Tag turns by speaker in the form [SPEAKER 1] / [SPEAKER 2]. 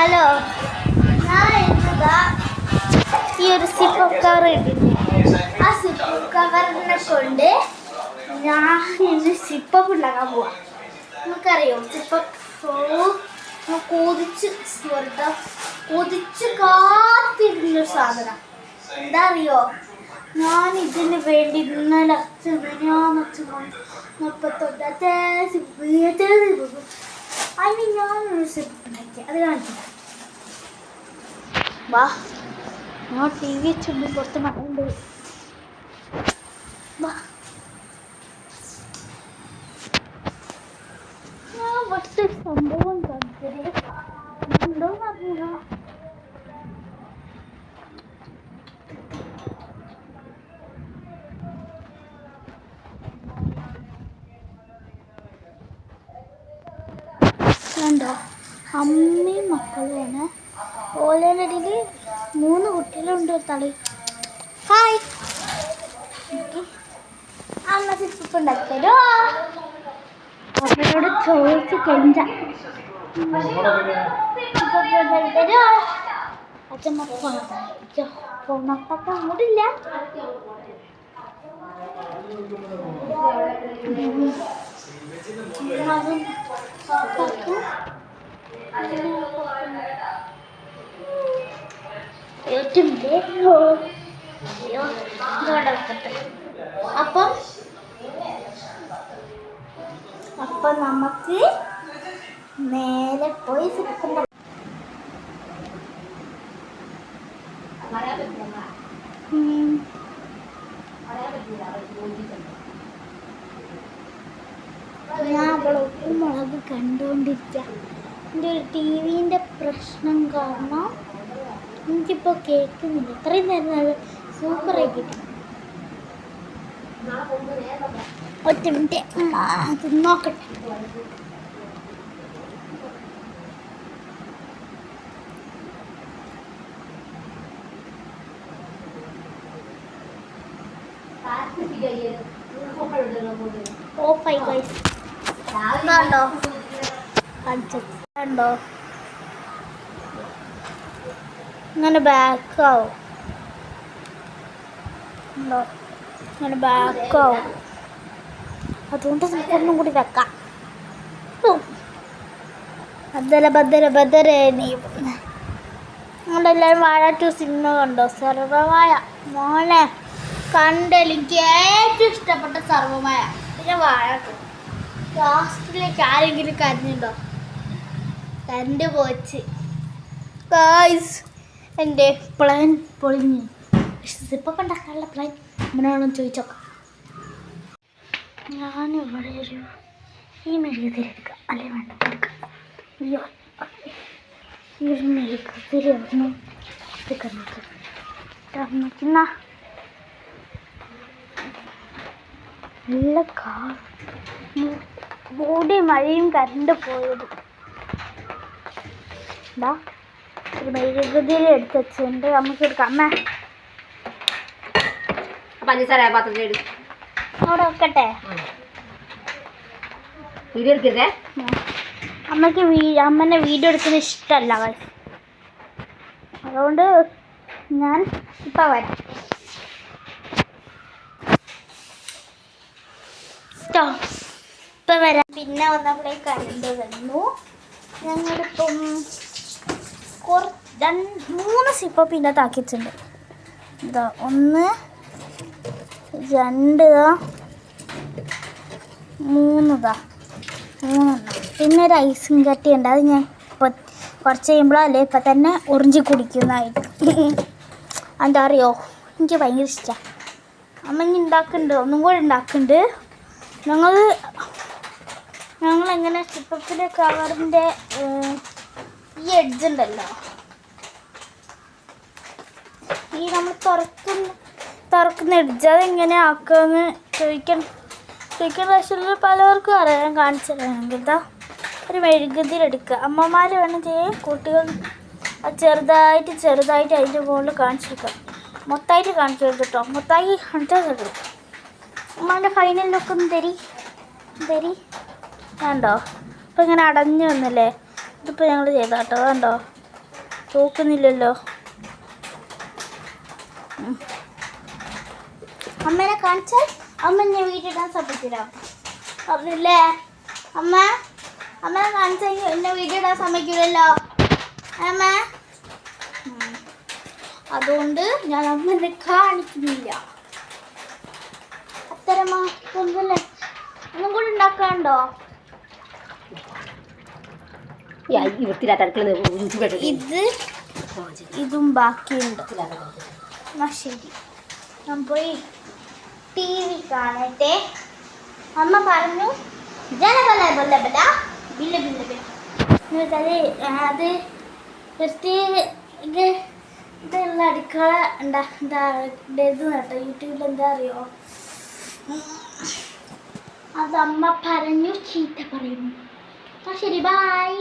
[SPEAKER 1] Hello, ഞാൻ ഇന്നതാ ഈ ഒരു സിപ്പ് കവർ ഇട്ടിട്ടുണ്ട്. ആ സിപ്പ് കവറിനെ കൊണ്ട് ഞാൻ ഇന്ന് സിപ്പപ്പ് ഉണ്ടാക്കാൻ പോവാം. നമുക്കറിയോ സിപ്പപ്പ് കൊതിച്ച് കാത്തിരുന്നൊരു സാധനം. എന്താ അറിയോ, ഞാൻ ഇതിന് വേണ്ടി ഇന്നലെ അതിന് ഞാനൊരു സിപ്പ് ഉണ്ടാക്കി. അത് കാണിച്ചില്ല. വാ, ഞാൻ ടി വി വെച്ചുണ്ട്. പുറത്ത് മഴയുണ്ട്. വാ, ഞാൻ ഇവിടുത്തെ സംഭവം ഉണ്ടോന്ന് അറിയില്ല. ണ്ടോ അമ്മയും മക്കളുമാണ്. ഓലയിടയിൽ 3 കുട്ടികളുണ്ട്. തളി ഹായ്, അമ്മ സിപ്പ് ഉണ്ടാക്കി തരുമോ? അവരോട് ചോദിച്ച് കൊഞ്ച തരുമോ? അച്ഛമ്മ ഫോണൊക്കെ അങ്ങോട്ടില്ല. അപ്പം നമുക്ക് നേരെ പോയി സിപ്പുണ്ട. ഞാൻ അവളെ ഉപ്പുമുളക് കണ്ടുകൊണ്ടിരിക്കുക. എൻ്റെ ഒരു ടി വിൻ്റെ പ്രശ്നം കാരണം എനിക്കിപ്പോൾ കേൾക്കുന്നില്ല. ഇത്രയും നേരം നല്ല സൂപ്പറായി കിട്ടും. ഒറ്റ മിനിറ്റ് അത് നോക്കട്ടെ. ഓഫായി ഗൈസ്. കണ്ടോ കണ്ടോ, ഇങ്ങനെ ബാക്കാവും. ഉണ്ടോ, ഇങ്ങനെ ബാക്കാവും. അതുകൊണ്ട് നമുക്കൊന്നും കൂടി വെക്കാം. നിങ്ങളെല്ലാവരും വാഴ 2 സിനിമ കണ്ടോ? സർവമായ മോനെ കണ്ടതിൽ എനിക്ക് ഏറ്റവും ഇഷ്ടപ്പെട്ട സർവമായ. പിന്നെ വാഴ 2. ലാസ്റ്റിലേക്ക് ആരെങ്കിലും കരഞ്ഞുണ്ടോ? കരണ്ട് പോച്ച് ഗായ്സ്. എൻ്റെ പ്ലാൻ പൊളിഞ്ഞു. സിപ്പൊക്കെ ഉണ്ടാക്കാനുള്ള പ്ലാൻ അമ്മനോടൊന്ന് ചോദിച്ചോക്കാം. ഞാനിവിടെ ഈ മെഴുകുതിരിയെടുക്കാം. അല്ലേ വേണ്ട, എടുക്കാം. അയ്യോ, ഈ ഒരു മെഴുകുതിരി ഒന്ന് എടുക്കുന്ന നല്ല മൂടി മഴയും കരണ്ട് പോയത്. എന്താ ഒരു മെഴുകുതിരി എടുത്ത് വെച്ചിട്ടുണ്ട്. നമുക്ക് എടുക്കാം. അമ്മ
[SPEAKER 2] പഞ്ചസാര പാത്രത്തിൽ
[SPEAKER 1] അവിടെ വെക്കട്ടെ.
[SPEAKER 2] വീഡിയോ എടുക്കരുതേ.
[SPEAKER 1] അമ്മയ്ക്ക് അമ്മേനെ വീഡിയോ എടുക്കുന്നത് ഇഷ്ടമല്ല. അതുകൊണ്ട് ഞാൻ ഇപ്പം വരാം. ഇപ്പം വരാം. പിന്നെ വന്നപ്പോഴേ കരണ്ട് വന്നു. ഞങ്ങളിപ്പം 3 സിപ്പപ്പ് ഇതിനകത്ത് ആക്കിയിട്ടുണ്ട്. ഇതാ 1 2 3 പിന്നെ ഒരു ഐസും കട്ടിയുണ്ട്. അത് ഞാൻ ഇപ്പോൾ കുറച്ച് കഴിയുമ്പോഴല്ലേ ഇപ്പം തന്നെ ഉറിഞ്ചി കുടിക്കുന്നതായിട്ട്. എന്താ അറിയോ, എനിക്ക് ഭയങ്കര ഇഷ്ടമാണ്. അമ്മ ഇനി ഉണ്ടാക്കുന്നുണ്ട്, ഒന്നും കൂടെ ഉണ്ടാക്കുന്നുണ്ട്. ഞങ്ങളെങ്ങനെ സിപ്പപ്പിൻ്റെ കവറിൻ്റെ ഈ എഡ്ജുണ്ടല്ലോ, ഈ നമ്മൾ തുറക്കുന്ന എഡ്ജ് അതെങ്ങനെ ആക്കുമെന്ന് ചോദിക്കാൻ പ്രാവശ്യത്തിൽ പലവർക്കും അറിയാൻ കാണിച്ചു തരാമെങ്കിൽ ഇതാ ഒരു മെഴുകുതിരി എടുക്കുക. അമ്മമാർ വേണം ചെയ്യാൻ, കുട്ടികൾ ചെറുതായിട്ട് അതിൻ്റെ മുകളിൽ കാണിച്ചു കൊടുക്കുക. മൊത്തമായിട്ട് കാണിച്ചു കേട്ടോ, മൊത്തമായി കാണിച്ചാൽ തരും. അമ്മേൻ്റെ ഫൈനൽ ലുക്കൊന്ന് തരി കണ്ടോ. ഇപ്പം ഇങ്ങനെ അടഞ്ഞു വന്നല്ലേ. ഇതിപ്പോൾ ഞങ്ങൾ ചെയ്ത കേട്ടോ. കണ്ടോ, തോക്കുന്നില്ലല്ലോ. അമ്മേനെ കാണിച്ചാൽ അമ്മ എന്നെ വീട്ടിടാൻ സമ്മതിക്കില്ല. പറഞ്ഞില്ലേ അമ്മ? അമ്മനെ കാണിച്ചാൽ എന്നെ വീട്ടിടാൻ സമ്മതിക്കില്ലല്ലോ അമ്മ. അതുകൊണ്ട് ഞാൻ അമ്മനെ കാണിക്കുന്നില്ല. അത്തരമാ ഒന്നല്ലേ ഒന്നും കൂടി ഉണ്ടാക്കാണ്ടോ? ഇതും ബാക്കിയുണ്ട്. എന്നാ ശരി, ഞാൻ പോയി TV കാണട്ടെ. അമ്മ പറഞ്ഞു അത് പ്രത്യേക ഇതുള്ള അടുക്കള ഇത് കേട്ടോ യൂട്യൂബിൽ. എന്താ അറിയോ, അത് അമ്മ പറഞ്ഞു ചീത്ത പറയുന്നു. ശരി, ബൈ.